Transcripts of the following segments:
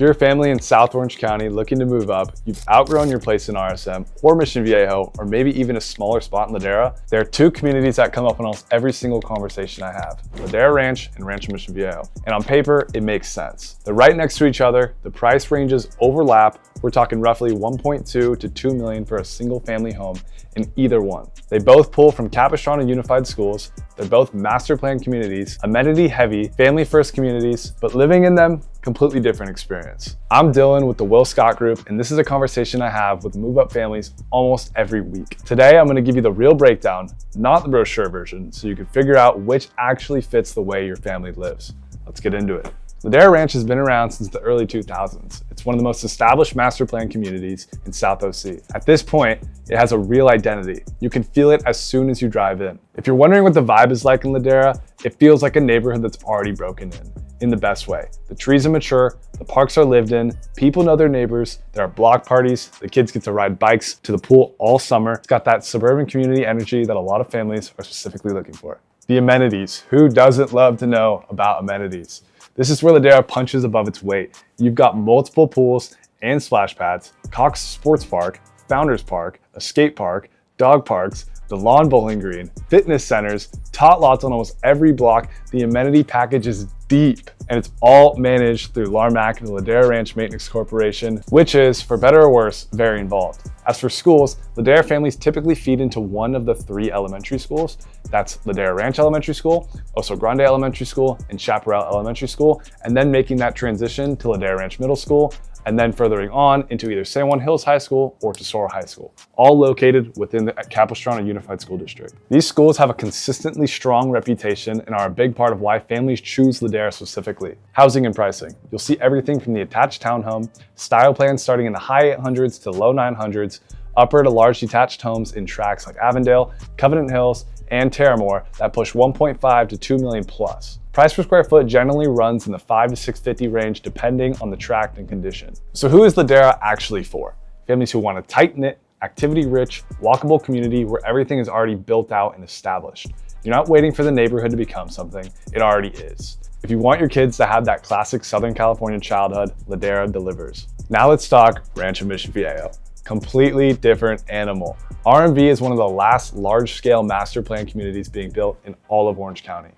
you're a family in South Orange County looking to move up, you've outgrown your place in RSM or Mission Viejo, or maybe even a smaller spot in Ladera, there are two communities that come up in almost every single conversation I have: Ladera Ranch and Rancho Mission Viejo. And on paper, it makes sense. They're right next to each other, the price ranges overlap. We're talking roughly 1.2 to 2 million for a single family home in either one. They both pull from Capistrano Unified Schools. They're both master plan communities, amenity heavy, family first communities, but living in them, completely different experience. I'm Dylan with the Will Scott Group, and this is a conversation I have with move up families almost every week. Today, I'm gonna give you the real breakdown, not the brochure version, so you can figure out which actually fits the way your family lives. Let's get into it. Ladera Ranch has been around since the early 2000s. It's one of the most established master plan communities in South OC. At this point, it has a real identity. You can feel it as soon as you drive in. If you're wondering what the vibe is like in Ladera, it feels like a neighborhood that's already broken in the best way. The trees are mature, the parks are lived in, people know their neighbors, there are block parties, the kids get to ride bikes to the pool all summer. It's got that suburban community energy that a lot of families are specifically looking for. The amenities. Who doesn't love to know about amenities? This is where Ladera punches above its weight. You've got multiple pools and splash pads, Cox Sports Park, Founders Park, a skate park, dog parks, the lawn bowling green, fitness centers, tot lots on almost every block. The amenity package is deep, and it's all managed through LARMAC and the Ladera Ranch Maintenance Corporation, which is, for better or worse, very involved. As for schools, Ladera families typically feed into one of the three elementary schools. That's Ladera Ranch Elementary School, Oso Grande Elementary School, and Chaparral Elementary School, and then making that transition to Ladera Ranch Middle School, and then furthering on into either San Juan Hills High School or Tesoro High School, all located within the Capistrano Unified School District. These schools have a consistently strong reputation and are a big part of why families choose Ladera specifically. Housing and pricing. You'll see everything from the attached townhome, style plans starting in the high 800s to low 900s, upper to large detached homes in tracts like Avondale, Covenant Hills, and Terramore that push 1.5 to 2 million plus. Price per square foot generally runs in the $5 to $650 range depending on the tract and condition. So who is Ladera actually for? Families who want a tight-knit, activity-rich, walkable community where everything is already built out and established. You're not waiting for the neighborhood to become something, it already is. If you want your kids to have that classic Southern California childhood, Ladera delivers. Now let's talk Rancho Mission Viejo. Completely different animal. R&V is one of the last large-scale master plan communities being built in all of Orange County.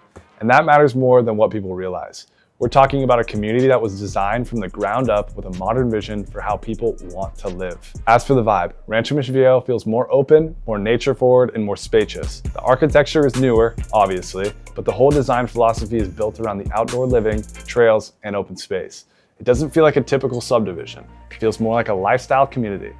And that matters more than what people realize. We're talking about a community that was designed from the ground up with a modern vision for how people want to live. As for the vibe, Rancho Mission Viejo feels more open, more nature forward, and more spacious. The architecture is newer, obviously, but the whole design philosophy is built around the outdoor living, trails, and open space. It doesn't feel like a typical subdivision. It feels more like a lifestyle community.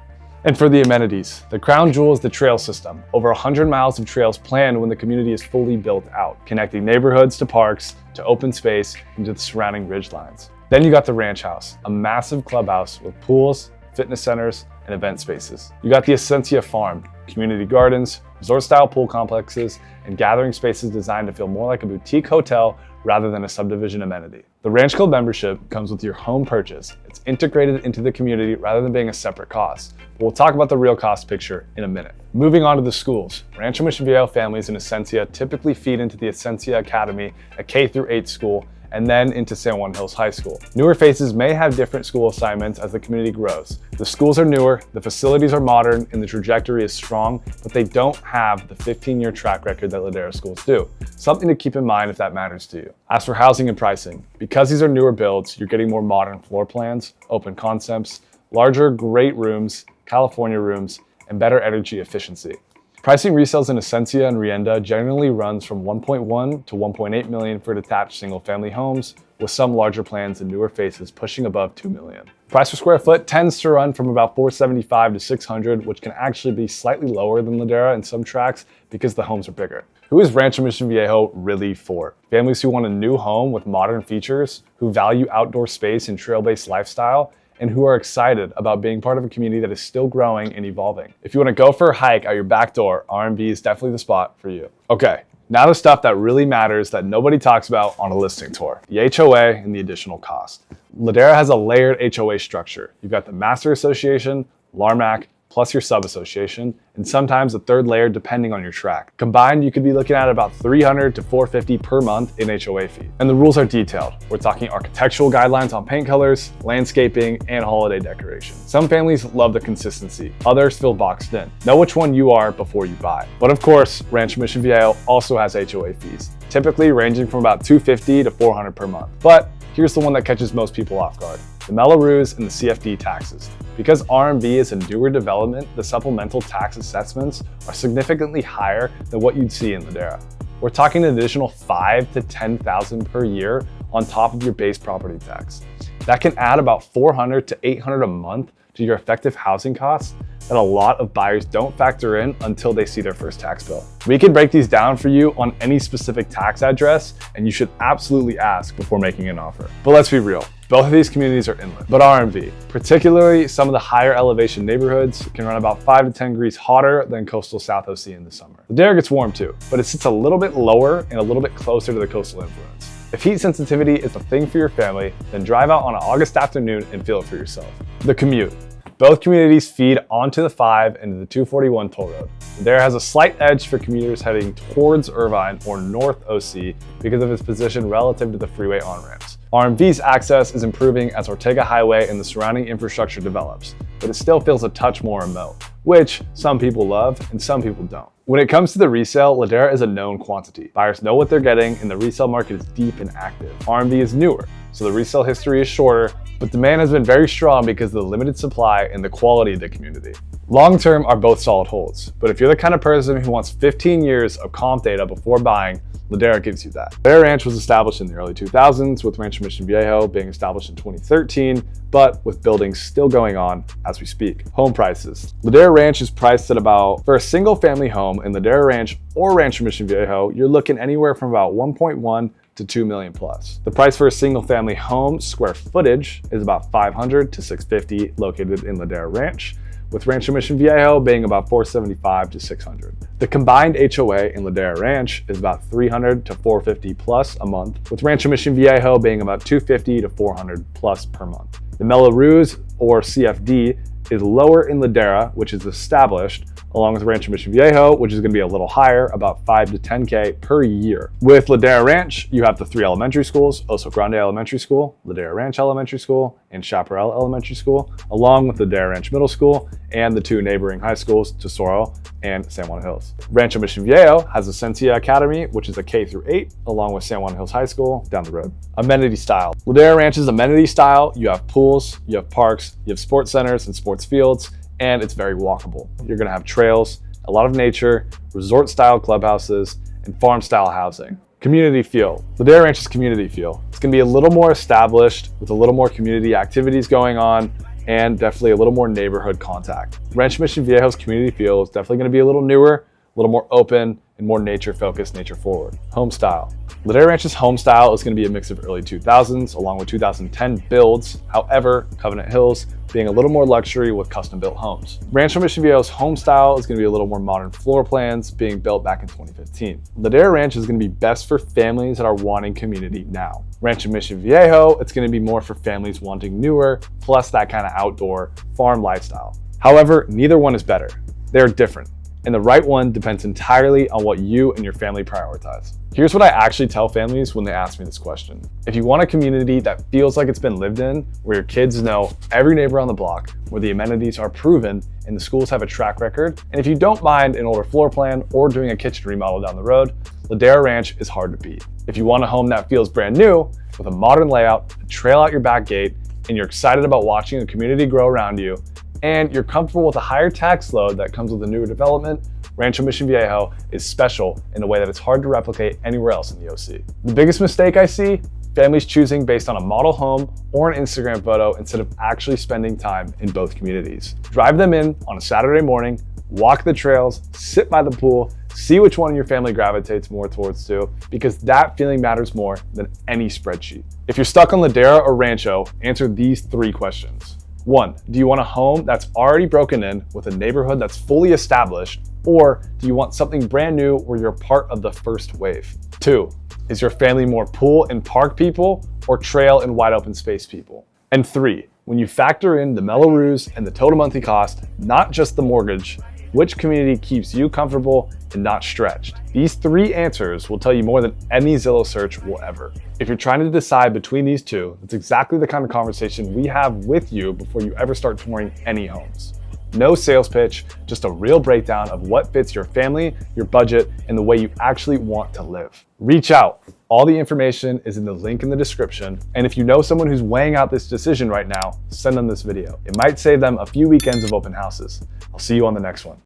And for the amenities, the crown jewel is the trail system. Over 100 miles of trails planned when the community is fully built out, connecting neighborhoods to parks, to open space, and to the surrounding ridge lines. Then you got the ranch house, a massive clubhouse with pools, fitness centers, and event spaces. You got the Essentia Farm, community gardens, resort-style pool complexes, and gathering spaces designed to feel more like a boutique hotel rather than a subdivision amenity. The Ranch Club membership comes with your home purchase. It's integrated into the community rather than being a separate cost. But we'll talk about the real cost picture in a minute. Moving on to the schools. Rancho Mission Viejo families in Essentia typically feed into the Essentia Academy, a K-8 school, and then into San Juan Hills High School. Newer faces may have different school assignments as the community grows. The schools are newer, the facilities are modern, and the trajectory is strong, but they don't have the 15-year track record that Ladera schools do. Something to keep in mind if that matters to you. As for housing and pricing, because these are newer builds, you're getting more modern floor plans, open concepts, larger great rooms, California rooms, and better energy efficiency. Pricing resales in Essentia and Rienda generally runs from 1.1 to 1.8 million for detached single-family homes, with some larger plans and newer faces pushing above 2 million. Price per square foot tends to run from about 475 to 600, which can actually be slightly lower than Ladera in some tracts because the homes are bigger. Who is Rancho Mission Viejo really for? Families who want a new home with modern features, who value outdoor space and trail-based lifestyle, and who are excited about being part of a community that is still growing and evolving. If you want to go for a hike out your back door, R&V is definitely the spot for you. Okay, now the stuff that really matters that nobody talks about on a listing tour, the HOA and the additional cost. Ladera has a layered HOA structure. You've got the Master Association, LARMAC, plus your sub-association, and sometimes a third layer depending on your tract. Combined, you could be looking at about $300 to $450 per month in HOA fee. And the rules are detailed. We're talking architectural guidelines on paint colors, landscaping, and holiday decoration. Some families love the consistency, others feel boxed in. Know which one you are before you buy. But of course, Rancho Mission Viejo also has HOA fees, typically ranging from about $250 to $400 per month. But here's the one that catches most people off guard: the Mello-Roos and the CFD taxes. Because RMV is a newer development, the supplemental tax assessments are significantly higher than what you'd see in Ladera. We're talking an additional $5,000 to $10,000 per year on top of your base property tax. That can add about $400 to $800 a month to your effective housing costs that a lot of buyers don't factor in until they see their first tax bill. We can break these down for you on any specific tax address, and you should absolutely ask before making an offer. But let's be real, both of these communities are inland. But RMV, particularly some of the higher elevation neighborhoods, can run about 5 to 10 degrees hotter than coastal South OC in the summer. Ladera gets warm too, but it sits a little bit lower and a little bit closer to the coastal influence. If heat sensitivity is a thing for your family, then drive out on an August afternoon and feel it for yourself. The commute. Both communities feed onto the 5 and the 241 toll road. Ladera has a slight edge for commuters heading towards Irvine or North OC because of its position relative to the freeway on-ramps. RMV's access is improving as Ortega Highway and the surrounding infrastructure develops, but it still feels a touch more remote, which some people love and some people don't. When it comes to the resale, Ladera is a known quantity. Buyers know what they're getting and the resale market is deep and active. RMV is newer, so the resale history is shorter, but demand has been very strong because of the limited supply and the quality of the community. Long-term are both solid holds, but if you're the kind of person who wants 15 years of comp data before buying, Ladera gives you that. Ladera Ranch was established in the early 2000s, with Rancho Mission Viejo being established in 2013, but with buildings still going on as we speak. Home prices. Ladera Ranch is priced at about, for a single family home in Ladera Ranch or Rancho Mission Viejo, you're looking anywhere from about 1.1 to 2 million plus. The price for a single family home square footage is about 500 to 650 located in Ladera Ranch, with Rancho Mission Viejo being about 475 to 600. The combined HOA in Ladera Ranch is about 300 to 450 plus a month, with Rancho Mission Viejo being about 250 to 400 plus per month. The Mello-Roos or CFD is lower in Ladera, which is established, along with Rancho Mission Viejo, which is going to be a little higher, about 5 to 10K per year. With Ladera Ranch, you have the 3 elementary schools, Oso Grande Elementary School, Ladera Ranch Elementary School, and Chaparral Elementary School, along with Ladera Ranch Middle School and the 2 neighboring high schools, Tesoro and San Juan Hills. Rancho Mission Viejo has the Sensia Academy, which is a K through 8, along with San Juan Hills High School down the road. Amenity style. Ladera Ranch is amenity style. You have pools, you have parks, you have sports centers and sports fields, and it's very walkable. You're gonna have trails, a lot of nature, resort style clubhouses, and farm style housing. Community feel. Ladera Ranch's community feel. It's gonna be a little more established with a little more community activities going on and definitely a little more neighborhood contact. Rancho Mission Viejo's community feel is definitely gonna be a little newer, a little more open, and more nature focused, nature forward. Home style. Ladera Ranch's home style is going to be a mix of early 2000s along with 2010 builds. However, Covenant Hills being a little more luxury with custom built homes. Rancho Mission Viejo's home style is going to be a little more modern floor plans being built back in 2015. Ladera Ranch is going to be best for families that are wanting community now. Rancho Mission Viejo, it's going to be more for families wanting newer, plus that kind of outdoor farm lifestyle. However, neither one is better. They're different, and the right one depends entirely on what you and your family prioritize. Here's what I actually tell families when they ask me this question. If you want a community that feels like it's been lived in, where your kids know every neighbor on the block, where the amenities are proven and the schools have a track record, and if you don't mind an older floor plan or doing a kitchen remodel down the road, Ladera Ranch is hard to beat. If you want a home that feels brand new, with a modern layout, a trail out your back gate, and you're excited about watching a community grow around you, and you're comfortable with a higher tax load that comes with a newer development, Rancho Mission Viejo is special in a way that it's hard to replicate anywhere else in the OC. The biggest mistake I see, families choosing based on a model home or an Instagram photo instead of actually spending time in both communities. Drive them in on a Saturday morning, walk the trails, sit by the pool, see which one your family gravitates more towards to, because that feeling matters more than any spreadsheet. If you're stuck on Ladera or Rancho, answer these 3 questions. 1, do you want a home that's already broken in with a neighborhood that's fully established, or do you want something brand new where you're part of the first wave? 2, is your family more pool and park people or trail and wide open space people? And 3, When you factor in the Mello-Roos and the total monthly cost, not just the mortgage, which community keeps you comfortable and not stretched? These 3 answers will tell you more than any Zillow search will ever. If you're trying to decide between these 2, that's exactly the kind of conversation we have with you before you ever start touring any homes. No sales pitch, just a real breakdown of what fits your family, your budget, and the way you actually want to live. Reach out. All the information is in the link in the description. And if you know someone who's weighing out this decision right now, send them this video. It might save them a few weekends of open houses. I'll see you on the next one.